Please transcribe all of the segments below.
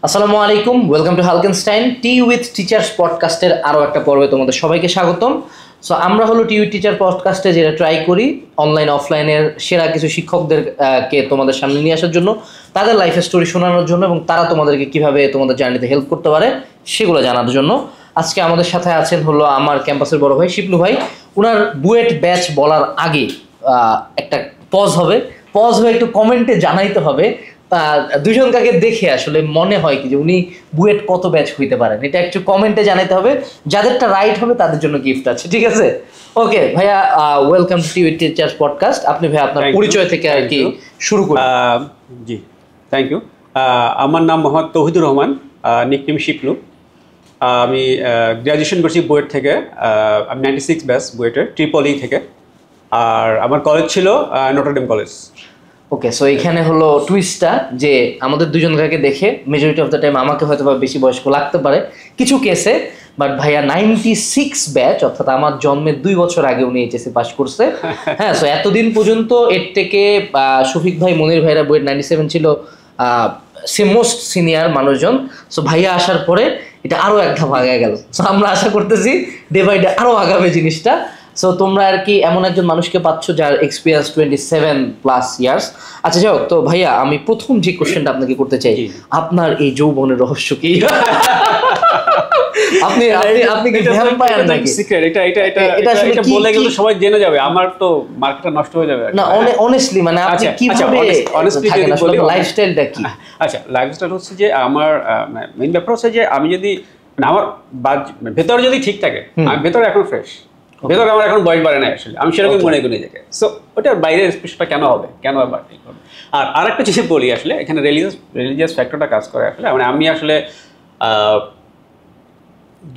আসসালামু আলাইকুম, welcome to Halkenstein tea with teachers পডকাস্টের আরও একটা পর্বে তোমাদের সবাইকে স্বাগতম। সো আমরা হলো টি উইথ টিচার পডকাস্টে যেটা ট্রাই করি অনলাইন অফলাইনের সেরা কিছু শিক্ষকদেরকে তোমাদের সামনে নিয়ে আসার জন্য, তাদের লাইফের স্টোরি শোনানোর জন্য এবং তারা তোমাদেরকে কিভাবে তোমাদের জার্নিতে হেল্প করতে পারে সেগুলো জানার জন্য। আজকে আমাদের সাথে আছেন হলো আমার ক্যাম্পাসের বড় ভাই শিপলু ভাই। উনার বুয়েট ব্যাচ বলার আগে একটা পজ হয়ে একটু কমেন্টে জানাইতে হবে দুজন কাকে দেখে আসলে মনে হয় কি যে উনি বুয়েট কত ব্যাচ হইতে পারেন, এটা একটু কমেন্টে জানাতে হবে। যাদেরটা রাইট হবে তাদের জন্য গিফট আছে, ঠিক আছে? ওকে ভাইয়া, ওয়েলকাম টু টিউট টিচার্স পডকাস্ট। আপনি ভাইয়া আপনার পরিচয় থেকে আর কি শুরু করুন। জি, থ্যাংক ইউ। আমার নাম মোহাম্মদ তৌহিদুর রহমান, নিকনেম শিপলু। আমি গ্র্যাজুয়েশন করছি বুয়েট থেকে। আমি 96 ব্যাচ বুয়েটের ট্রিপলি থেকে। আর আমার কলেজ ছিল নটরডেম কলেজ। ওকে, সো এখানে হলো টুইস্টটা যে আমাদের দুজনকে দেখে মেজরিটি অফ দ্য টাইম আমাকে হয়তো বা বেশি বয়স্ক লাগতে পারে কিছু কেসে, বাট ভাইয়া 96 ব্যাচ, অর্থাৎ আমার জন্মের 2 বছর আগে উনি এইচএসসি পাস করছে। হ্যাঁ, সো এতদিন পর্যন্ত এর থেকে শফিক ভাই, মনির ভাইরা বুয়েট 97 ছিল মোস্ট সিনিয়র মানুষজন। সো ভাইয়া আসার পরে এটা আরও এক ধাপ আগে গেল। সো আমরা আশা করতেছি ডে বাই ডে আরও আগাবে জিনিসটা। সো তোমরা আর কি এমন একজন মানুষকে পাচ্ছ যার এক্সপিরিয়েন্স 27+ ইয়ার্স। আচ্ছা যাও তো ভাইয়া, আমি প্রথম যে কোশ্চেনটা আপনাকে করতে চাই, আপনার এই যৌবনের রহস্য কি? আপনি আপনি কি ভ্যাম্পায়ার নাকি? সিক্রেট, এটা আসলে বলে গেলে সবাই জেনে যাবে, আমার তো মার্কেটটা নষ্ট হয়ে যাবে। না, অনেস্টলি মানে আপনি কিভাবে থাকেন, আসলে লাইফস্টাইলটা কি? আচ্ছা, লাইফস্টাইল হচ্ছে যে আমার মেইন ব্যাপার হচ্ছে যে আমি যদি আমার ভেতরে যদি ঠিক থাকে, আমি ভেতরে এখন ফ্রেশ, ভেতরে আমার এখন বয়স বাড়ে নাই, আসলে আমি সেরকম মনে করি নিজেকে। সো ওটার বাইরের স্পেশটা কেন হবে, কেন আবার ঠিক হবে? আর আরেকটা জিনিস বলি, আসলে এখানে রিলিজিয়াস ফ্যাক্টরটা কাজ করে। আসলে মানে আমি আসলে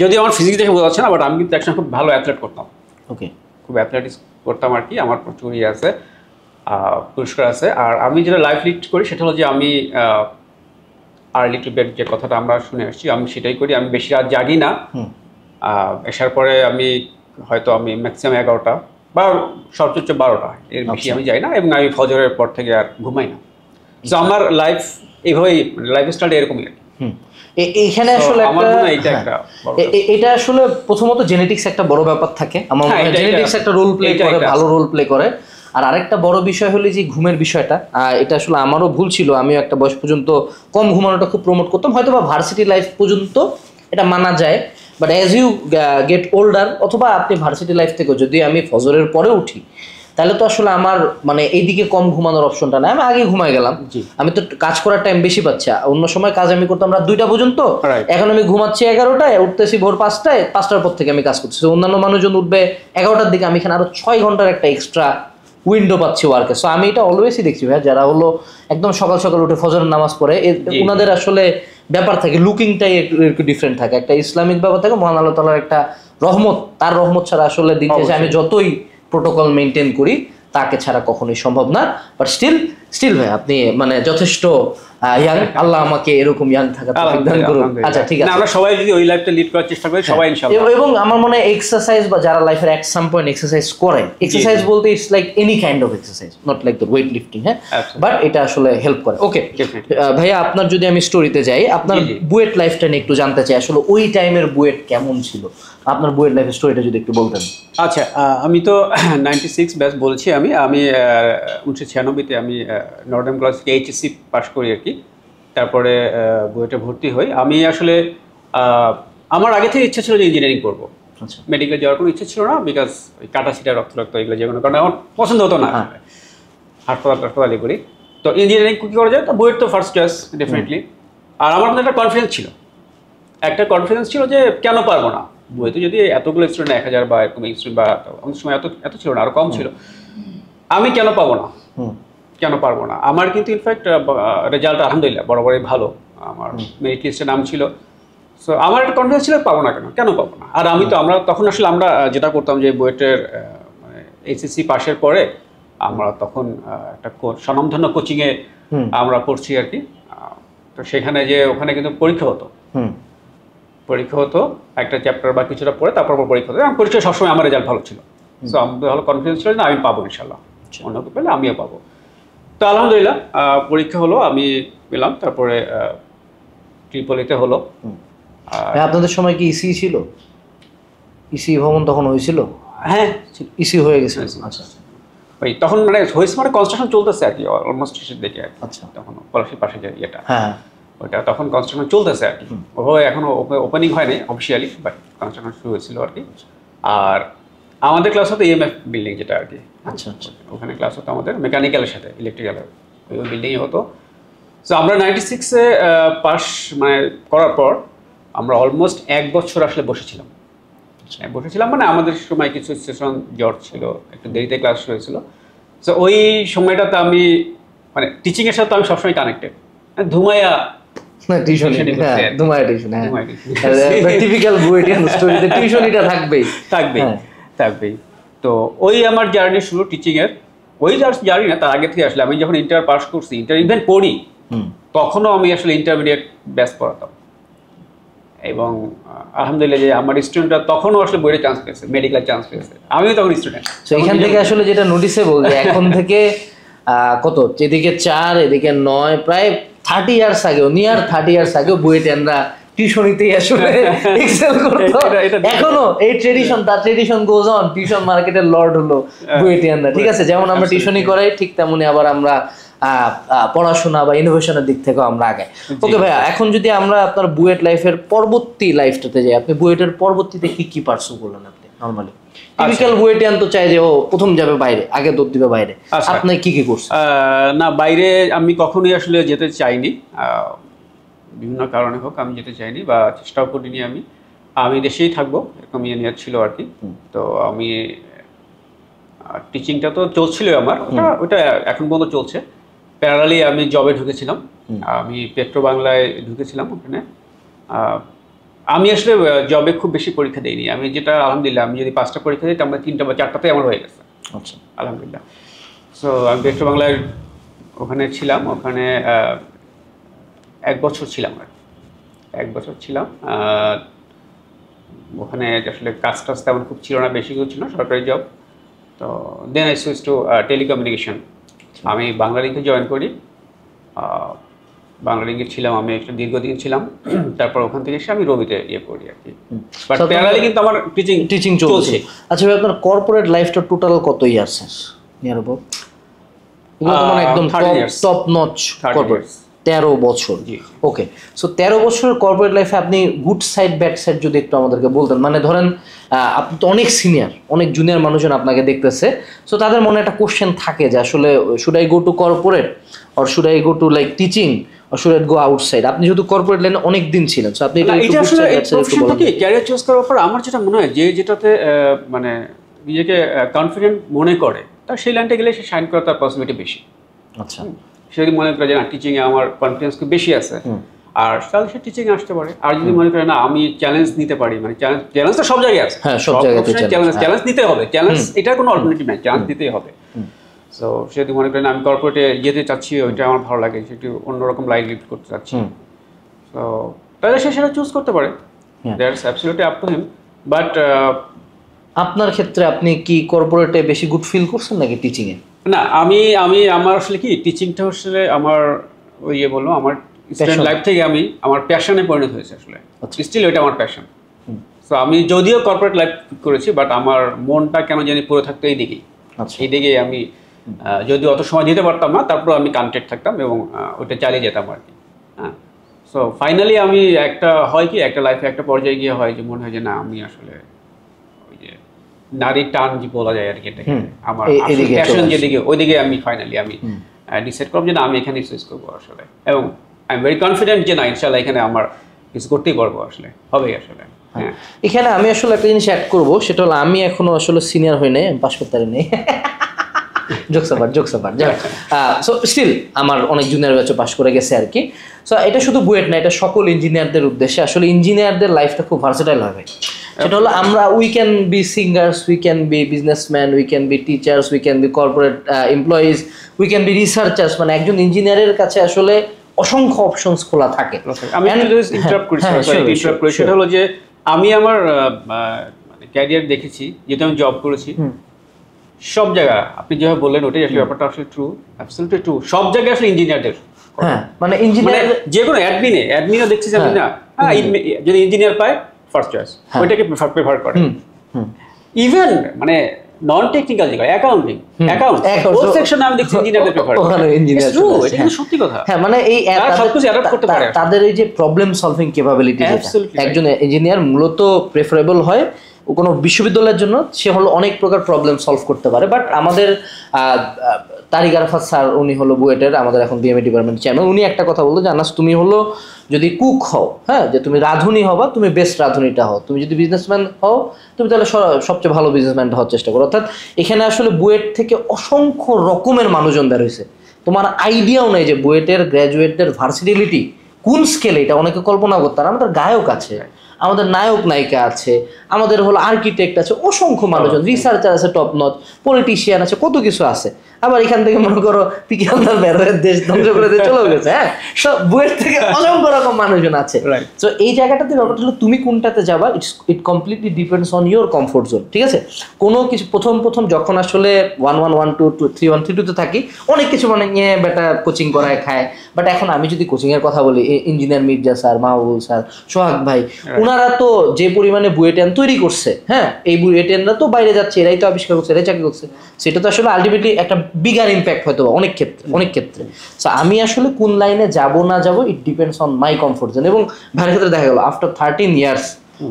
যদি আমার ফিজিক্স দেখে বোঝা যাচ্ছে না, বাট আমি কিন্তু একসময় খুব ভালো অ্যাথলেট করতাম। ওকে, খুব অ্যাথলেটিক্স করতাম আর কি, আমার প্রচুর আছে, পুরস্কার আছে। আর আমি যেটা লাইফ লিড করি সেটা হলো যে আমি আর্লি টু বেড, যে কথাটা আমরা শুনে আসছি, আমি সেটাই করি। আমি বেশি রাত জাগি না। এসার পরে আমি ম্যাক্সিমাম 11টা বা সর্বোচ্চ 12টা, এর বেশি আমি যাই না, এবং আমি ফজরের পর থেকে আর ঘুমাই না। তো আমার লাইফ এইভাবেই, লাইফ স্টাইলটা এরকমই আর কি। এইখানে আসলে এটা আসলে প্রথমত জেনেটিক্স একটা বড় ব্যাপার থাকে। আমার মনে হয় জেনেটিক্স একটা রোল প্লে করে, ভালো রোল প্লে করে। আর আরেকটা বড় বিষয় হলো যে ঘুমের বিষয়টা। এটা আসলে আমারও ভুল ছিল, আমিও একটা বয়স পর্যন্ত কম ঘুমানোটা খুব প্রমোট করতাম, হয়তো বা ভার্সিটি লাইফ পর্যন্ত এটা মানা যায়। But as you get older, অথবা আপনি ভার্সিটি লাইফ থেকেও যদি আমি ফজরের পরে উঠি, তাহলে তো আসলে আমার মানে এইদিকে কম ঘুমানোর অপশনটা নাই, আমি আগে ঘুমাই গেলাম। আমি তো কাজ করার টাইম বেশি পাচ্ছি। অন্য সময় কাজ আমি করতাম রাত 2টা পর্যন্ত, এখন আমি ঘুমাচ্ছি 11টায়, উঠতেছি ভোর 5টায়, 5টার পর থেকে আমি কাজ করতেছি। অন্যান্য মানুষজন উঠবে 11টার দিকে, আমি এখানে আরো 6 ঘন্টার একটা এক্সট্রা উইন্ডো পাচ্ছি ওয়ার্কে। সো আমি এটা অলওয়েজই দেখছি ভাই, যারা হলো একদম সকাল সকাল উঠে ফজরের নামাজ পড়ে, ওনাদের আসলে ব্যাপার থাকে, লুকিংটাই একটু ডিফারেন্ট থাকে, একটা ইসলামিক ব্যাপার থাকে, মহান আল্লাহ তাআলার একটা রহমত, তার রহমত ছাড়া আসলে দিন শেষে আমি যতই প্রোটোকল মেনটেন করি তাকে ছাড়া কখনোই সম্ভব না। বাট স্টিল ভাই আপনি মানে যথেষ্ট ইয়াং, আল্লাহ আমাকে এরকম ইয়াং থাকার তৌফিক দান করুন। আচ্ছা ঠিক আছে, আমরা সবাই যদি ওই লাইফটা লিড করার চেষ্টা করি সবাই ইনশাআল্লাহ। এবং আমার মনে হয় এক্সারসাইজ বা যারা লাইফের এট সাম পয়েন্ট এক্সারসাইজ করে, এক্সারসাইজ বলতে it's like any kind of exercise, not like the weight lifting, হ্যাঁ, বাট এটা আসলে হেল্প করে। ওকে ভাইয়া, আপনার যদি আমি স্টোরিতে যাই, আপনার বুয়েট লাইফটা নিয়ে একটু জানতে চাই, আসলে ওই টাইমের বুয়েট কেমন ছিল, আপনার বুয়েট লাইফের স্টোরিটা যদি একটু বলতেন। আচ্ছা, আমি তো 96 ব্যাচ বলছি। আমি 1996-তে আমি নটরডেম কলেজ থেকে এইচএসসি পাস করি আর কি। তারপরে বুয়েটে ভর্তি হই। আমি আসলে আমার আগে থেকে ইচ্ছা ছিল যে ইঞ্জিনিয়ারিং করবো। মেডিকেলে যাওয়ার কোনো ইচ্ছা ছিল না, বিকজ ওই কাটা ছিটা রক্ত এগুলো যেগুলো, কারণ আমার পছন্দ হতো না, হাসপাতালি করি। তো ইঞ্জিনিয়ারিং কী করা যায়, তো বুয়েট তো ফার্স্ট চয়েস ডেফিনেটলি। আর আমার মধ্যে একটা কনফিডেন্স ছিল যে কেন পারবো না, বুয়েটে যদি এতগুলো স্টুডেন্ট, 1000 বা এরকম স্টুডেন্ট, বা অনেক সময় এত ছিল না, আরো কম ছিল, আমি কেন পারবো না। আমার কিন্তু ইনফ্যাক্ট রেজাল্ট আলহামদুলিল্লাহ বরাবরই ভালো, আমার মেরিট লিস্টে নাম ছিল। সো আমার একটা কনফিডেন্স ছিল পাবো না, কেন পাবো না। আর আমরা তখন আসলে আমরা যেটা করতাম যে বুয়েটের মানে এইচএসসি পাশের পরে আমরা তখন একটা স্বনামধন্য কোচিংয়ে আমরা পড়ছি আর কি। তো সেখানে যে ওখানে কিন্তু পরীক্ষা হতো একটা চ্যাপ্টার বা কিছুটা পড়ে, তারপর পরীক্ষা হতো। আমার পরীক্ষায় সবসময় আমার রেজাল্ট ভালো ছিল। সো আমাদের ভালো কনফিডেন্স ছিল যে আমি পাবো ইনশাল্লাহ, অন্য কেউ পেলে আমিও পাবো। তো আলহামদুলিল্লাহ পরীক্ষা হলো, আমি পেলাম। তারপরে ট্রিপলিতে হলো। আপনাদের সময় কি ইসি ছিল? ইসি ভবন তখন হয়েছিল? হ্যাঁ, ইসি হয়ে গেছে। আচ্ছা, ওই তখন মানে হয়েছে মানে কনস্ট্রাকশন চলতেছে আর কি, অলমোস্ট শেষের দিকে আর কি। আচ্ছা, তখন পলাশীর পাশে যে ইয়েটা, হ্যাঁ, ওইটা তখন কনস্ট্রাকশন চলতেছে আর কি। ওভাবে এখনো ওপেনিং হয়নি অফিসিয়ালি, বাট কনস্ট্রাকশন শুরু হয়েছিল আর কি। আর আমাদের ক্লাস হতো ইএমএফ বিল্ডিং যেটা আর কি। আচ্ছা আচ্ছা, ওখানে ক্লাস হতো আমাদের মেকানিক্যালের সাথে, ইলেকট্রিক্যালের ওই বিল্ডিংয়ে হতো। সো আমরা 96-এ পাস মানে করার পর আমরা অলমোস্ট 1 বছর আসলে বসেছিলাম। বসেছিলাম মানে আমাদের সময় কিছু সেশন জট ছিল, একটু দেরিতে ক্লাস হয়েছিল। সো ওই সময়টাতে আমি মানে টিচিংয়ের সাথে আমি সবসময় কানেক্টেড। ধুমাইয়া থাকবেই। তো ওই আমার জার্নি শুরু টিচিংয়ের। ওই জার্নি না, তার আগে থেকে আসলে আমি যখন ইন্টার পাস করছি, ইন্টার ইভেন পড়ি, তখনও আমি আসলে ইন্টারমিডিয়েট ব্যাচ পড়াতাম। এবং আলহামদুলিল্লাহ যে আমার স্টুডেন্টরা তখনও আসলে বইয়ের চান্স পেয়েছে, মেডিকেল চান্স পেয়েছে, আমিও তখন স্টুডেন্ট। এখান থেকে আসলে যেটা নোটিসেবল যে এখন থেকে কত, এদিকে 4 এদিকে 9, প্রায় 30 ইয়ার্স আগেও, নিয়ার 30 ইয়ার্স আগেও বুয়েটিয়ানরা টিউশনিতেই আসলে এক্সেল করতো। এখনো এই ট্রেডিশন, তার ট্রেডিশন গোজ অন। টিউশন মার্কেটের লর্ড হলো বুয়েটিয়ানরা, ঠিক আছে? যেমন আমরা টিউশনি করাই, ঠিক তেমনি আবার আমরা পড়াশোনা বা ইনোভেশনের দিক থেকেও আমরা আগে। ওকে ভাইয়া, এখন যদি আমরা আপনার বুয়েট লাইফের পরবর্তী লাইফটাতে যাই, আপনি বুয়েটের পরবর্তীতে কি কি পার্সু করলেন আপনি নরমালি? টিপিক্যাল বুয়েটিয়ান তো চাই যে ও প্রথম যাবে বাইরে, আগে দৌড় দিবে বাইরে। আপনি কি কি করছেন? না, বাইরে আমি কখনোই আসলে যেতে চাইনি, বিভিন্ন কারণে হোক আমি যেতে চাইনি বা চেষ্টাও করিনি। আমি দেশেই থাকবো এরকম নিয়ত ছিল আর কি। তো আমি টিচিংটা তো চলছিল আমার, ওটা এখন পর্যন্ত চলছে। প্যারালালি আমি জবে ঢুকেছিলাম, আমি পেট্রো বাংলায় ঢুকেছিলাম। ওখানে আমি আসলে জবে খুব বেশি পরীক্ষা দিইনি। আমি যেটা আলহামদুলিল্লাহ, আমি যদি 5টা পরীক্ষা দিই, আমরা 3টা বা 4টাতেই আমার হয়ে গেছে। আচ্ছা, আলহামদুলিল্লাহ। সো আমি পেট্রো বাংলায় ওখানে ছিলাম, ওখানে 1 বছর ছিলাম আর 1 বছর ছিলাম। ওখানে আসলে কাজ টাজ তেমন খুব ছিল না, বেশি কিছু ছিল না, সরকারি জব। তো then I switch to telecommunication. আমি বাংলা লিঙ্কে জয়েন করি। বাংলা লিঙ্কে ছিলাম আমি একটা দীর্ঘদিন ছিলাম। তারপর ওখান থেকে এসে আমি রবিতে ইয়ে করি আর কি। বাট প্যারালালি কিন্তু আমার টিচিং চলছে। আচ্ছা ভাই, আপনার কর্পোরেট লাইফটা টোটাল কত ইয়ার্স নিয়ার অ্যাবাউট? এগুলো তো মানে একদম টপ নচ কর্পোরেট। 13 বছর। ওকে, সো 13 বছরের কর্পোরেট লাইফে আপনি গুড সাইড ব্যাড সাইড যদি একটু আমাদেরকে বলতেন। মানে ধরেন আপনি তো অনেক সিনিয়র, অনেক জুনিয়র মানুষজন আপনাকে দেখতেছে, সো তাদের মনে একটা কোশ্চেন থাকে যে আসলে should I go to corporate or should I go to like teaching or should I go outside? আপনি যেহেতু কর্পোরেট লাইনে অনেক দিন ছিলেন, সো আপনি এটা আসলে ক্যারিয়ার চয়েস করার পর আমার যেটা মনে হয় যে যেটাতে মানে নিজেকে কনফিডেন্ট মনে করে, তার সেই লাইনটা গেলে সে শাইন করার তার পসিবিলিটি বেশি। আচ্ছা, সে যদি মনে করে যে না টিচিংয়ে আমার কনফিডেন্স খুব বেশি আছে, আর তাহলে সে টিচিংয়ে আসতে পারে। আর যদি মনে করে না আমি চ্যালেঞ্জ নিতে পারি, মানে চ্যালেঞ্জ তো সব জায়গায় আছে, হ্যাঁ সব জায়গায় চ্যালেঞ্জ নিতে হবে, চ্যালেঞ্জ এটার কোনো অল্টারনেটিভ নাই, চ্যালেঞ্জ দিতেই হবে। সো সে যদি মনে করে না আমি কর্পোরেটে যেতে চাচ্ছি, ওইটা আমার ভালো লাগে, সেটি অন্যরকম লাইফ লিড করতে চাচ্ছি, সো তাহলে সে সেটা চুজ করতে পারে। That's absolutely up to him. But আপনার ক্ষেত্রে আপনি কি কর্পোরেটে বেশি গুড ফিল করছেন নাকি টিচিংয়ে? না, আমি আমার আসলে কি টিচিংটা আসলে আমার ওই বলবো আমার স্টুডেন্ট লাইফ থেকে আমি আমার প্যাশনে পরিণত হয়েছে আসলে। স্টিল ওইটা আমার প্যাশন। সো আমি যদিও কর্পোরেট লাইফ করেছি, বাট আমার মনটা কেন জানি পড়ে থাকতো এই দিকেই। এই দিকেই আমি যদিও অত সময় দিতে পারতাম না, তারপর আমি কানেক্টেড থাকতাম এবং ওইটা চালিয়ে যেতাম আর কি। হ্যাঁ, সো ফাইনালি আমি একটা লাইফে একটা পর্যায়ে গিয়ে হয় যে মনে হয় যে না আমি আসলে ওই যে নারীর টান যে বলা যায় আর কি, এটাকে আমার প্যাশন যেদিকে, ওইদিকে আমি ফাইনালি আমি ডিসাইড করলাম যে না আমি এখানে সুইচ করবো আসলে। এবং আই এম ভেরি কনফিডেন্ট যে না ইনশাল্লাহ এখানে আমার কিছু করতেই পারবো, আসলে হবেই আসলে। হ্যাঁ, এখানে আমি আসলে একটা জিনিস অ্যাড করবো, সেটা হলো আমি এখনো আসলে সিনিয়র হই নাই, পাশ করতে পারি নাই। জোকসাপার সো স্টিল আমার অনেক জুনিয়র ব্যাচও পাস করে গেছে আর কি। সো এটা শুধু বুয়েট না, এটা সকল ইঞ্জিনিয়ারদের উদ্দেশ্যে। আসলে ইঞ্জিনিয়ারদের লাইফটা খুব ভার্সেটাইল হবে। সেটা হলো আমরা we can be singers, we can be businessman, we can be teachers, we can be corporate employees, we can be researchers. মানে একজন ইঞ্জিনিয়ারের কাছে আসলে অসংখ্য অপশনস খোলা থাকে। আমি ইন্টারাপ্ট করি, সেটা হলো যে আমি আমার ক্যারিয়ার দেখেছি, যেহেতু আমি জব করেছি সব জায়গায়, আপনি যেভাবে বললেন ওটাই আসলে ব্যাপারটা আসলে ট্রু, অ্যাবসলিউটলি ট্রু। সব জায়গায় আসলে ইঞ্জিনিয়ারদের হ্যাঁ মানে ইঞ্জিনিয়ার যে কোনো অ্যাডমিনও দেখছি যে না যদি ইঞ্জিনিয়ার পায় ফার্স্ট চয়েস ওইটাকে প্রেফার করে ইভেন মানে নন টেকনিক্যাল যেগুলো অ্যাকাউন্টিং ওই সেকশনে আমি দেখছি ইঞ্জিনিয়ারদের প্রেফার করে ইঞ্জিনিয়ার এটা কিন্তু সত্যি কথা হ্যাঁ মানে এই সবকিছু অ্যাডাপ্ট করতে পারে তাদের এই যে প্রবলেম সলভিং ক্যাপাবিলিটি একজন ইঞ্জিনিয়ার মূলত প্রেফারেবল হয় কোনো বিশ্ববিদ্যালয়ের জন্য সে হলো অনেক প্রকার প্রবলেম সলভ করতে পারে বাট আমাদের তারিক আরাফাত স্যার উনি হলো বুয়েটের আমাদের এখন বিএমএ ডিপার্টমেন্ট চেয়ারম্যান উনি একটা কথা বলতো জানাস তুমি হলো যদি কুক হও হ্যাঁ যে তুমি রাঁধুনি হবা তুমি বেস্ট রাঁধুনিটা হও তুমি যদি বিজনেসম্যান হও তুমি তাহলে সবচেয়ে ভালো বিজনেসম্যানটা হওয়ার চেষ্টা করো অর্থাৎ এখানে আসলে বুয়েট থেকে অসংখ্য রকমের মানুষজন বের হয়েছে তোমার আইডিয়াও নেই যে বুয়েটের গ্র্যাজুয়েটদের ভার্সিটিলিটি কোন স্কেলে এটা অনেকে কল্পনা করতে আর আমাদের গায়ক আছে আমাদের নায়ক নায়িকা আছে আমাদের হলো আর্কিটেক্ট আছে অসংখ্য মানুষজন রিসার্চার আছে টপ নচ পলিটিশিয়ান আছে কত কিছু আছে আবার এখান থেকে মনে করো পিকে হালদার বেরোয় দেশ ধ্বংস করে দিয়ে চলে গেছে হ্যাঁ সব বুয়েট থেকে অসংখ্য রকম মানুষজন আছে তো এই জায়গাটাতে ব্যাপারটা হলো তুমি কোনটাতে যাবা it completely depends on your comfort zone ঠিক আছে কোনো কিছু প্রথম যখন আসলে 1-1-1-2 3-1-3-2 তে থাকি অনেক কিছু মানে নিয়ে বেটা কোচিং করায় খায় বাট এখন আমি যদি কোচিং এর কথা বলি engineer Mirza sir Mahbul sir Sohag ভাই ওনারা তো যে পরিমাণে বুয়েটেন তৈরি করছে হ্যাঁ এই বুয়েটেনরা তো বাইরে যাচ্ছে এরাই তো আবিষ্কার করছে এরাই চাকরি করছে সেটা তো আসলে আলটিমেটলি একটা বিগার ইম্প্যাক্ট হয়তো অনেক ক্ষেত্রে সো আমি আসলে কোন লাইনে যাব না যাব it depends on my comfort zone এবং ভাইয়ের ক্ষেত্রে দেখা গেল after 13 years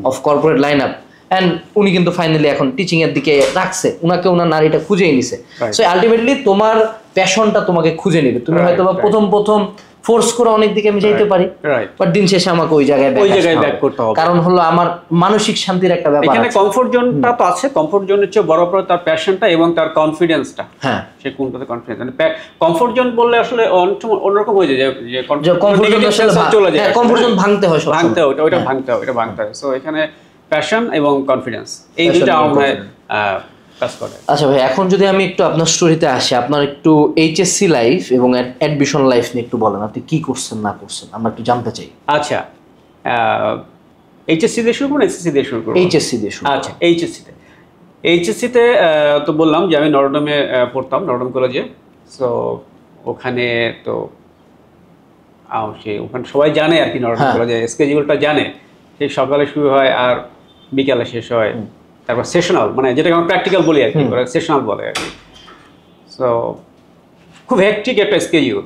of corporate line up and উনি কিন্তু ফাইনালি এখন টিচিং এর দিকে রাখছে উনাকে ওনার নারীটা খুঁজেই নিছে সো আলটিমেটলি তোমার প্যাশনটা তোমাকে খুঁজে নেবে তুমি হয়তো বা প্রথম ফোর্স করে অনেক দিকে আমি যাইতে পারি বাট দিন শেষে আমাকে ওই জায়গায় ব্যাক করতে হবে কারণ হলো আমার মানসিক শান্তির একটা ব্যাপার এখানে কমফোর্ট জোনটা তো আছে কমফোর্ট জোনের চেয়ে বড় তার প্যাশনটা এবং তার কনফিডেন্সটা হ্যাঁ সে কোনটাতে কনফিডেন্স মানে কমফোর্ট জোন বললে আসলে অন্যরকম হয়ে যায় যে কমফোর্ট জোন চলে যায় কমফোর্ট জোন ভাঙতে হয় ওটা ভাঙতে হয় সো এখানে প্যাশন এবং কনফিডেন্স এই দুটো আমরা কাজ করে আচ্ছা ভাই এখন যদি আমি একটু আপনার স্টোরিতে আসি আপনার একটু এইচএসসি লাইফ এবং অ্যাডমিশন লাইফ নিয়ে একটু বলেন আপনি কি করছেন না করছেন আমরা একটু জানতে চাই আচ্ছা এইচএসসি দিয়ে শুরু করুন এসএসসি দিয়ে শুরু করুন এইচএসসি দিয়ে শুরু আচ্ছা এইচএসসিতে তো বললাম যে আমি নরডমে পড়তাম নরডম কলেজে সো ওখানে তো ওখানে সবাই জানে আর কি নরডম কলেজে স্কেডিউলটা জানে সেই সকালে শুরু হয় আর বিকালে শেষ হয় তারপর সেশনাল মানে যেটাকে আমরা প্র্যাকটিক্যাল বলি আর কি সেশনাল বলে আর কি সো খুব হেক্টিক একটা স্কেডিউল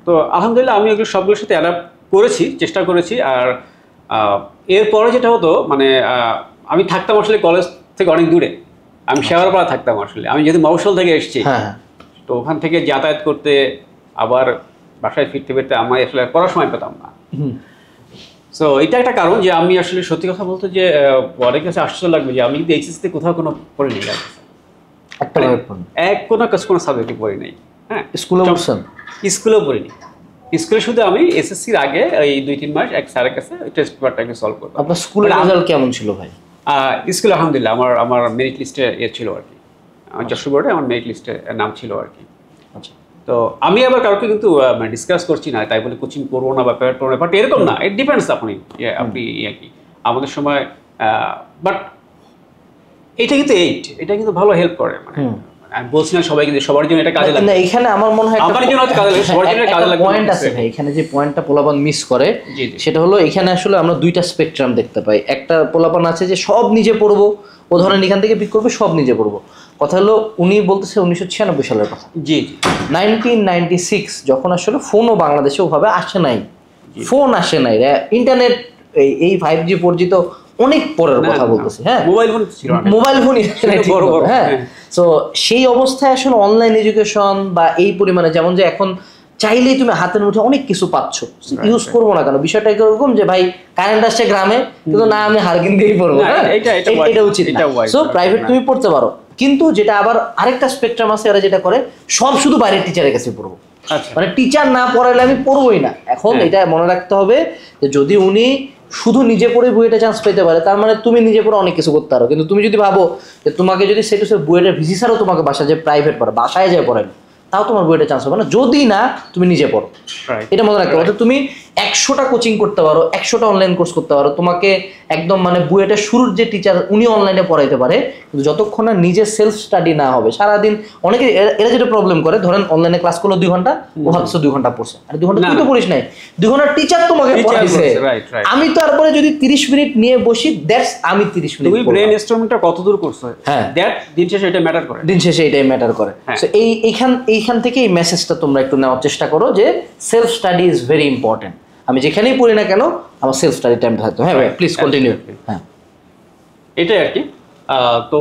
তো আলহামদুলিল্লাহ আমি ওগুলো সবগুলোর সাথে অ্যাডাপ্ট করেছি চেষ্টা করেছি আর এরপরে যেটা হতো মানে আমি থাকতাম আসলে কলেজ থেকে অনেক দূরে আমি শেওড়াপাড়া থাকতাম আসলে আমি যেহেতু মফস্বল থেকে এসেছি তো ওখান থেকে যাতায়াত করতে আবার বাসায় ফিরতে আমার আসলে পড়ার সময় পেতাম না সো এটা একটা কারণ যে আমি আসলে সত্যি কথা বলতে যে অনেক কাছে আশ্চর্য লাগবে যে আমি কিন্তু এইচএসসিতে কোথাও কোনো পড়ি নেই কোনো সাবজেক্টে পড়ি নাই হ্যাঁ স্কুলেও পড়িনি স্কুলে শুধু আমি এসএসসির আগে এই 2-3 মাস এক স্যারের কাছে টেস্ট পেপারটাকে সলভ করতাম আপনার স্কুলের রেজাল্ট কেমন ছিল ভাই স্কুল আলহামদুলিল্লাহ আমার মেরিট লিস্টে ছিল আর কি আমার যশোর বোর্ডে আমার মেরিট লিস্টে নাম ছিল আর কি আচ্ছা তো আমি আবার কাউকে কিন্তু ডিসকাস করছি না তাই বলে কোচিং করবো না বা প্রেয়ার করবো না বাট এরকম না ইট ডিপেন্ডস আপনি কি আমাদের সময় বাট এটা কিন্তু ভালো হেল্প করে মানে আমি বলছি না সবাই কিন্তু সবার জন্য এটা কাজে লাগে না এখানে আমার মনে হয় আমার জন্য কাজে লাগে সবার জন্য কাজে লাগে পয়েন্ট আছে ভাই এখানে যে পয়েন্টটা পোলাপান মিস করে সেটা হলো এখানে আসলে আমরা দুইটা স্পেকট্রাম দেখতে পাই একটা পোলাপান আছে যে সব নিজে পড়বো ও ধরেন এখান থেকে পিক করবে সব নিজে পড়বো কথা হলো উনি বলতেছে 1996 সালের কথা 1996 যখন আসলে ফোনও বাংলাদেশে ওভাবে আসে নাই ফোন আসে নাই ইন্টারনেট এই 5G 4G তো অনেক পরের কথা বলতেছি হ্যাঁ মোবাইল ফোনই হ্যাঁ তো সেই অবস্থায় আসলে অনলাইন এডুকেশন বা এই পরিমাণে যেমন যে এখন চাইলেই তুমি হাতের মুঠে অনেক কিছু পাচ্ছ ইউজ করবো না কেন বিষয়টা এরকম যে ভাই কারেন্ট আসছে গ্রামে কিন্তু না আমি হারকিন দিয়েই পড়বো এটা উচিত সো প্রাইভেট তুমি পড়তে পারো কিন্তু যেটা আবার আরেকটা স্পেকট্রাম আছে এরা যেটা করে সব শুধু বাইরের টিচারের কাছে পড়বো মানে টিচার না পড়াইলে আমি পড়বোই না এখন এটা মনে রাখতে হবে যে যদি উনি শুধু নিজে পড়ে বুয়েটে চান্স পেতে পারে তার মানে তুমি নিজে পড়ে অনেক কিছু করতে পারো কিন্তু তুমি যদি ভাবো যে তোমাকে যদি সেটা বুয়েটের ভিসি স্যারও তোমাকে বাসায় যে প্রাইভেট পড়ে বাসায় যায় পড়াইলো তাও তোমার বুয়েটে চান্স হবে না যদি না তুমি নিজে পড়ো এটা মনে রাখতে হবে তুমি 100টা কোচিং করতে পারো, 100টা অনলাইন কোর্স করতে পারো, তোমাকে একদম মানে বুয়েটের শুরুর যে টিচার উনি অনলাইনে পড়াইতে পারে, কিন্তু যতক্ষণ না নিজে সেলফ স্টাডি না হবে সারাদিন, অনেকে এরা যেটা প্রবলেম করে, ধরেন অনলাইনে ক্লাস করলো 2 ঘন্টা, ও ভাবছো 2 ঘন্টা পড়ছে, আর 2 ঘন্টা তুই তো পড়িস নাই, 2 ঘন্টা টিচার তোমাকে পড়াইছে, আমি তারপরে যদি 30 মিনিট নিয়ে বসি, দ্যাটস আমি 30 মিনিট, তুমি ব্রেন স্টর্মিংটা কতদূর করছো, হ্যাঁ দ্যাট দিন শেষে এটা ম্যাটার করে, দিন শেষে এটাই ম্যাটার করে। সো এইখান থেকে এই মেসেজটা তোমরা একটু নেওয়ার চেষ্টা করো যে self study is very important. আমি যেখানেই পড়ি না কেন আমার সেলফ স্টাডি টাইমটা থাকতো। হ্যাঁ ভাই প্লিজ কন্টিনিউ। হ্যাঁ এটাই আর কি। তো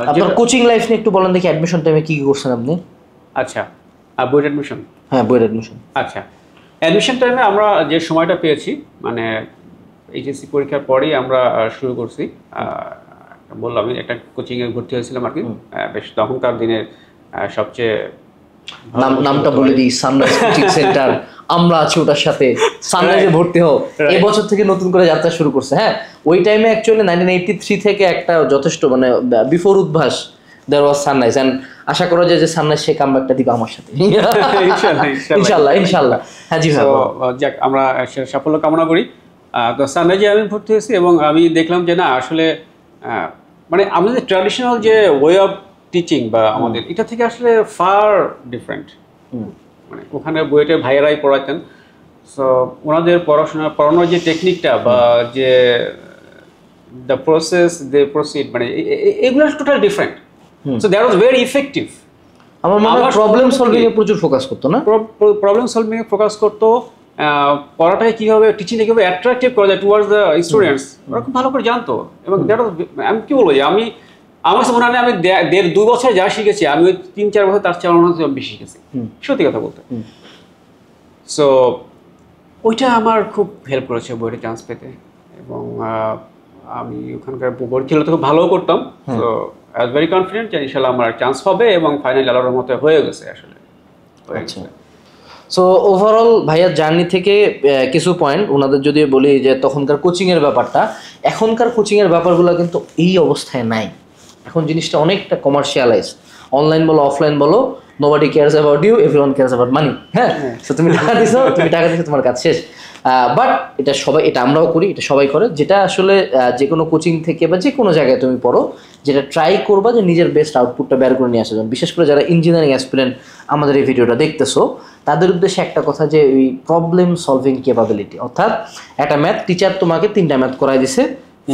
আপনার কোচিং লাইফ নিয়ে একটু বলেন দেখি, অ্যাডমিশন টাইমে কি কি করছেন আপনি? আচ্ছা, বইয়ের অ্যাডমিশন, হ্যাঁ বইয়ের অ্যাডমিশন। আচ্ছা, অ্যাডমিশন টাইমে আমরা যে সময়টা পেয়েছি, মানে এইচএসসি পরীক্ষার পরেই আমরা শুরু করছি। বললাম আমি একটা কোচিংয়ে ভর্তি হয়েছিলাম আর কি, বেশ তখনকার দিনের সবচেয়ে নামটা বলে দিই, সানরাইজ কোচিং সেন্টার, আমরা আছি ওটার সাথে, সানরাইজে ভর্তি হও, এই বছর থেকে নতুন করে যাত্রা শুরু করছে। হ্যাঁ ওই টাইমে অ্যাকচুয়ালি 1983 থেকে একটা যথেষ্ট মানে before Udvash there was sunrise, and আশা করা যায় যে সানরাইজ সে কামব্যাকটা দিবে আমার সাথে ইনশাআল্লাহ ইনশাআল্লাহ। হ্যাঁ জি ভাই, যাক আমরা সাফল্য কামনা করি। তো সানরাইজে আমি ভর্তি হয়েছি এবং আমি দেখলাম যে না আসলে মানে আমাদের ট্র্যাডিশনাল যে ওয়ে অফ টিচিং বা আমাদের এটা থেকে আসলে ফার ডিফারেন্ট। মানে ওখানে বুয়েটের ভাইয়েরাই পড়াতেন, সো ওনাদের পড়ানোর যে টেকনিকটা বা যে দ্য প্রসেস দে প্রসিড, মানে এগুলো total different. So that was very effective. আমার মনে হয় প্রবলেম সলভিং এ প্রচুর ফোকাস করতো না, প্রবলেম সলভিং এ ফোকাস করতো, পড়াটাকে কীভাবে টিচিংটা কীভাবে অ্যাট্রাকটিভ করা যায় টুয়ার্ডস দ্য স্টুডেন্টস, ওরা খুব ভালো করে জানতো। এবং দ্যাট ওয়াজ, আমি কী বলবো যে আমার কাছে মনে হয় আমি 1.5-2 বছর যা শিখেছি আমি ওই 3-4 বছর তার চেয়ে আমার বেশি শিখেছি, সত্যি কথা বলতে। সো ওইটা আমার খুব হেল্প করেছে বইটা চান্স পেতে, এবং আমি ওখানকার পরীক্ষা তো খুব ভালোও করতাম। So I was very confident যে ইনশাল্লাহ আমার চান্স হবে, এবং ফাইনালি আল্লাহর মতো হয়ে গেছে আসলে। সো ওভারঅল ভাইয়ার জার্নি থেকে কিছু পয়েন্ট ওনাদের যদি বলি যে তখনকার কোচিংয়ের ব্যাপারটা, এখনকার কোচিংয়ের ব্যাপারগুলো কিন্তু এই অবস্থায় নাই। এখন জিনিসটা অনেকটা কমার্শিয়ালাইজড, অনলাইন বলো অফলাইন বলো, nobody cares about you, everyone cares about money. হ্যাঁ সো তুমি টাকা দিছো, তোমার কাজ শেষ। বাট এটা সবাই, এটা আমরাও করি, এটা সবাই করে। যেটা আসলে যে কোনো কোচিং থেকে বা যে কোনো জায়গায় তুমি পড়ো, যেটা ট্রাই করবা যে নিজের বেস্ট আউটপুটটা বের করে নিয়ে আসার জন্য। বিশেষ করে যারা ইঞ্জিনিয়ারিং অ্যাসপিরেন্ট আমাদের এই ভিডিওটা দেখতেছো, তাদের উদ্দেশ্যে একটা কথা যে ওই প্রবলেম সলভিং ক্যাপাবিলিটি, অর্থাৎ একটা ম্যাথ টিচার তোমাকে 3টা ম্যাথ করাই দিছে,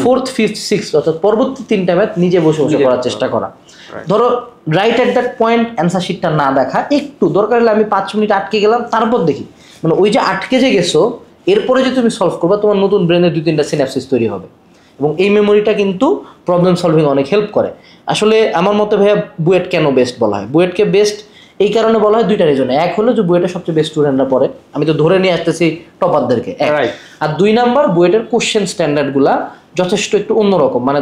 4th, 5th, 6th অর্থাৎ পরবর্তী 3টা ম্যাথ নিজে বসে বসে করার চেষ্টা করা। ধরো right at that point answer শিটটা না দেখা, একটু দরকার হলে আমি 5 মিনিট আটকে গেলাম, তারপর দেখি, মানে ওই যে আটকে যে গেছো এরপরে যে তুমি সলভ করবা, তোমার নতুন ব্রেনের 2-3টা সিনাপসিস তৈরি হবে, এবং এই মেমোরিটা কিন্তু প্রবলেম সলভিং অনেক হেল্প করে। আসলে আমার মতে ভাইয়া বুয়েট কেন বেস্ট বলা হয়, বুয়েটকে বেস্ট এই কারণে বলা হয় 2টা রিজনে। এক হলো যে বুয়েটের সবচেয়ে বেস্ট স্টুডেন্টরা পড়ে, আমি তো ধরে নিয়ে আসতেছি টপারদেরকে, আর 2 নাম্বার বুয়েটের কোশ্চেন স্ট্যান্ডার্ডগুলা যথেষ্ট একটু অন্যরকম, মানে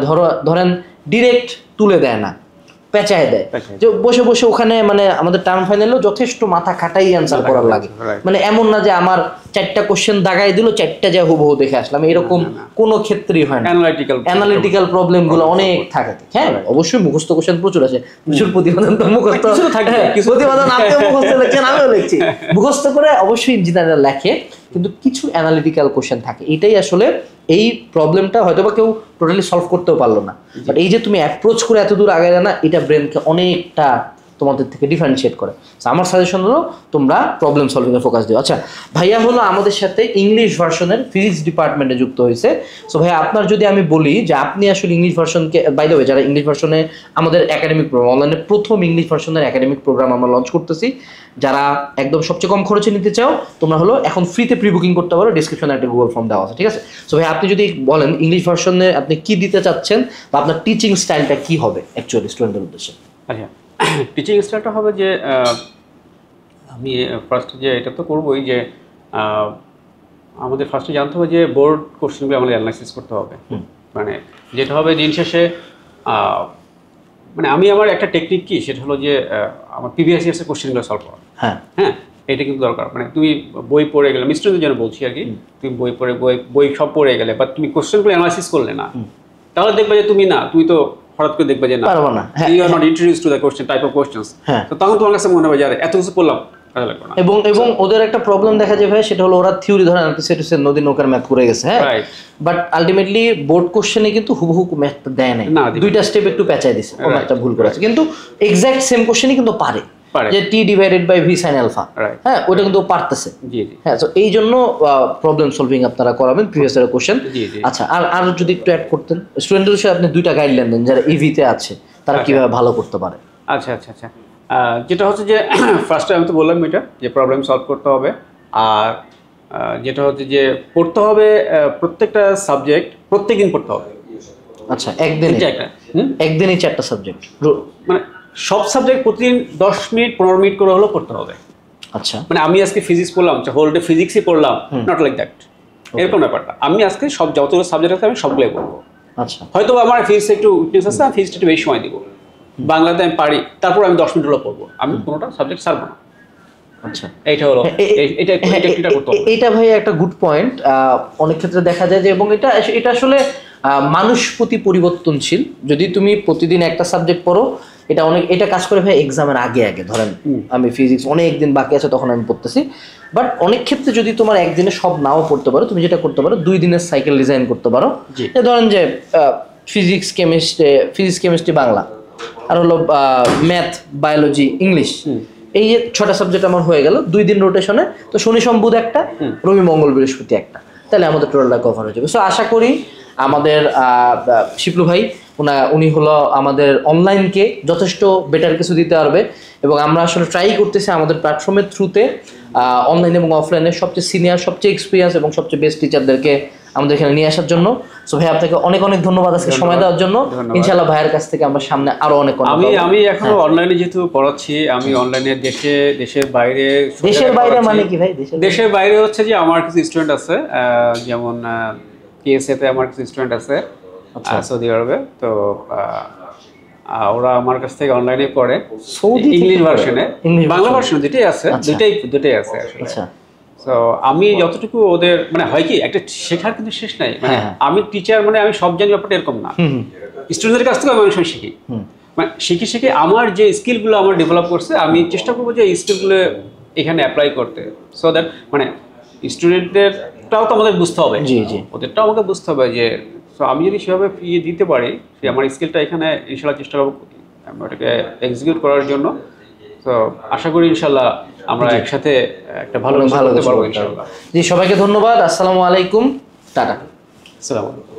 ধরেন ডিরেক্ট তুলে দেয় না, পেঁচায় দেয়, যে বসে বসে ওখানে মানে আমাদের টার্ম ফাইনালেও যথেষ্ট মাথা খাটাই অ্যান্সার করার লাগে। মানে এমন না যে আমার 4টা কোশ্চেন দাগাই দিল, 4টা যা হুবহু দেখে আসলাম, এরকম কোনো ক্ষেত্রেই হয় না। অ্যানালিটিক্যাল প্রবলেমগুলো অনেক থাকে। হ্যাঁ অবশ্যই মুখস্থ কোশ্চেন প্রচুর আছে, প্রচুর প্রতিবেদন তো মুখস্থ থাকে, প্রতিবেদন আমিও মুখস্থ লিখছেন, আমিও লিখছি, মুখস্থ করে অবশ্যই ইঞ্জিনিয়াররা লেখে, কিন্তু কিছু অ্যানালিটিক্যাল কোশ্চেন থাকে। এটাই আসলে এই প্রবলেমটা হয়তো বা কেউ টোটালি সলভ করতেও পারলো না, বাট এই যে তুমি অ্যাপ্রোচ করে এত দূর আগায় না, এটা ব্রেনকে অনেকটা তোমাদের থেকে ডিফারেন্সিয়েট করে। আমার সাজেশন হলো তোমরা প্রবলেম সলভিংয়ে ফোকাস দিও। আচ্ছা ভাইয়া হলো আমাদের সাথে ইংলিশ ভার্সনের ফিজিক্স ডিপার্টমেন্টে যুক্ত হয়েছে। সো ভাইয়া আপনার যদি আমি বলি যে আপনি আসলে ইংলিশ ভার্সনকে, বাই দ্য ওয়ে যারা ইংলিশ ভার্সনে আমাদের একাডেমিক প্রোগ্রাম, অনলাইনে প্রথম ইংলিশ ভার্সনের একাডেমিক প্রোগ্রাম আমরা লঞ্চ করতেছি, যারা একদম সবচেয়ে কম খরচে নিতে চাও তোমরা হলো এখন ফ্রিতে প্রি বুকিং করতে পারো, ডিসক্রিপশনে একটা গুগল ফর্ম দেওয়া আছে, ঠিক আছে? সো ভাই আপনি যদি বলেন ইংলিশ ভার্সনে আপনি কি দিতে চাচ্ছেন বা আপনার টিচিং স্টাইলটা কি হবে অ্যাকচুয়ালি স্টুডেন্টদের উদ্দেশ্যে? আচ্ছা টিচিং স্টাইলটা হবে যে আমি ফার্স্ট যে এটা তো করবোই যে আমাদের ফার্স্টে জানতে হবে যে বোর্ড কোশ্চেনগুলো আমাদের অ্যানালাইসিস করতে হবে। মানে যেটা হবে দিন শেষে মানে আমি আমার একটা টেকনিক কি সেটা হলো যে আমার প্রিভিয়াস ইয়ার্সের কোশ্চেনগুলো সলভ করা। হ্যাঁ এটা কিন্তু দরকার। মানে তুমি বই পড়ে গেলে, মিস্টুডেন্টের জন্য বলছি আর কি, তুমি বই পড়ে বই সব পড়ে গেলে বা তুমি কোশ্চেনগুলো অ্যানালাইসিস করলে না, তাহলে দেখবে যে তুমি তো হঠাৎ করে দেখবে যে না, you are not introduced to the question type of questions. তো তখন তোমার কাছে মনে হবে যে এত কিছু পড়লাম এবং এবং ওদের একটা প্রবলেম দেখা যায় ভাই, সেটা হলো ওরা থিওরি ধরেন অ্যান্টিসেটুসের নদী নৌকার ম্যাথ করে গেছে, হ্যাঁ, বাট আলটিমেটলি বোর্ড কোশ্চেনে কিন্তু হুবহু ম্যাথটা দেয় নাই, দুইটা স্টেপ একটু পেঁচাই দিছে, ও ম্যাথটা ভুল করেছে, কিন্তু এক্সাক্ট সেম কোশ্চেনই কিন্তু পারে, যে T divided by V sine alpha, হ্যাঁ, ওটা কিন্তু পারতেছে। হ্যাঁ, তো এই জন্য প্রবলেম সলভিং আপনারা করাবেন প্রিভিয়াস ইয়ার কোশ্চেন। আচ্ছা, আর যদি একটু অ্যাড করতেন স্টুডেন্টদের বিষয়ে, আপনি দুইটা গাইডলাইন দেন যারা ইভিতে আছে তারা কিভাবে ভালো করতে পারে। আচ্ছা আচ্ছা আচ্ছা, যেটা হচ্ছে যে ফার্স্টে আমি তো বললাম এটা যে প্রবলেম সলভ করতে হবে, আর যেটা হচ্ছে যে পড়তে হবে প্রত্যেকটা সাবজেক্ট প্রত্যেকদিন পড়তে হবে। আচ্ছা, একদিনই 4টা সাবজেক্ট, মানে সব সাবজেক্ট প্রতিদিন 10 মিনিট 15 মিনিট করে হলেও পড়তে হবে। আচ্ছা, মানে আমি আজকে ফিজিক্স পড়লাম, হোল ডে ফিজিক্সই পড়লাম, নট লাইক দ্যাট, এরকম ব্যাপারটা। আমি আজকে সব যতগুলো সাবজেক্ট আছে আমি সবগুলোই পড়বো। আচ্ছা, হয়তো আমার ফিজিক্স একটু উইকনেস আছে, আমি ফিজিক্সটা একটু বেশি সময় দিব, বাংলাতে আমি পারি, তারপর আমি 10 মিনিট হলো পড়বো, আমি কোনোটা সাবজেক্ট ছাড়বো না। আচ্ছা, এইটা হলো এটা করতে হবে। এটা ভাই একটা গুড পয়েন্ট। অনেক ক্ষেত্রে দেখা যায় যে, এবং এটা আসলে মানুষ প্রতি পরিবর্তনশীল। যদি তুমি প্রতিদিন একটা সাবজেক্ট পড়ো, এটা কাজ করে ভাই এক্সামের আগে আগে। ধরেন আমি ফিজিক্স অনেক দিন বাকি আছে, তখন আমি পড়তেছি, বাট অনেক ক্ষেত্রে যদি তোমার একদিনে সব নাও পড়তে পারো, তুমি যেটা করতে পারো 2 দিনের সাইকেল ডিজাইন করতে পারো। ধরেন যে ফিজিক্স কেমিস্ট্রি বাংলা, আর হলো ম্যাথ বায়োলজি ইংলিশ, এই যে 6টা সাবজেক্ট আমার হয়ে গেল 2 দিন রোটেশনে। তো শনি সোম বুধ একটা, রবি মঙ্গল বৃহস্পতি একটা, তাহলে আমাদের টোটালটা কভার হয়ে যাবে। সো আশা করি আমাদের শিপলু ভাই উনি হলো আমাদের অনলাইনকে যথেষ্ট বেটার কিছু দিতে পারবে, এবং আমরা আসলে ট্রাই করতেছি আমাদের প্ল্যাটফর্মের থ্রুতে অনলাইন এবং অফলাইনের সবচেয়ে সিনিয়র, সবচেয়ে এক্সপিরিয়েন্স এবং সবচেয়ে বেস্ট টিচারদেরকে আমাদের এখানে নিয়ে আসার জন্য। সো ভাই, আপনাকে অনেক অনেক ধন্যবাদ আজকে সময় দেওয়ার জন্য। ইনশাআল্লাহ ভাইয়ের কাছ থেকে আমরা সামনে আরো অনেক আমি এখনো অনলাইনে যেহেতু পড়াচ্ছি, আমি অনলাইনে দেশের বাইরে মানে কি ভাই? দেশের বাইরে হচ্ছে যে আমার কিছু স্টুডেন্ট আছে, যেমন পিএসএ তে আমার কিছু স্টুডেন্ট আছে সৌদি আরবে, তো ওরা আমার কাছ থেকে অনলাইনে পড়ে, সৌদি ইংলিশ ভার্সনে, বাংলা ভার্সন দুটোই আছে, দুটোই আছে আসলে। তো আমি যতটুকু ওদের মানে হয় কি, একটা শেখার কিন্তু শেষ নাই, মানে আমি টিচার মানে আমি সব জানি ব্যাপারটা এরকম না, স্টুডেন্টদের কাছ থেকে আমি অনেক সময় শিখি, মানে শিখে আমার যে স্কিলগুলো আমার ডেভেলপ করছে, আমি চেষ্টা করবো যে এই স্কিলগুলো এখানে অ্যাপ্লাই করতে, সো দ্যাট মানে স্টুডেন্টদেরটাও তো আমাদের বুঝতে হবে, ওদেরটাও আমাকে বুঝতে হবে যে, সো আমি যদি সেভাবে দিতে পারি, সে আমার স্কিলটা এখানে ইনশাল্লাহ চেষ্টা করবো ওটাকে এক্সিকিউট করার জন্য। তো আশা করি ইনশাল্লাহ আমরা একসাথে একটা ভালো করতে পারবো ইনশাআল্লাহ। জি, সবাইকে ধন্যবাদ। আসসালামু আলাইকুম, টাটা। আসসালামু আলাইকুম।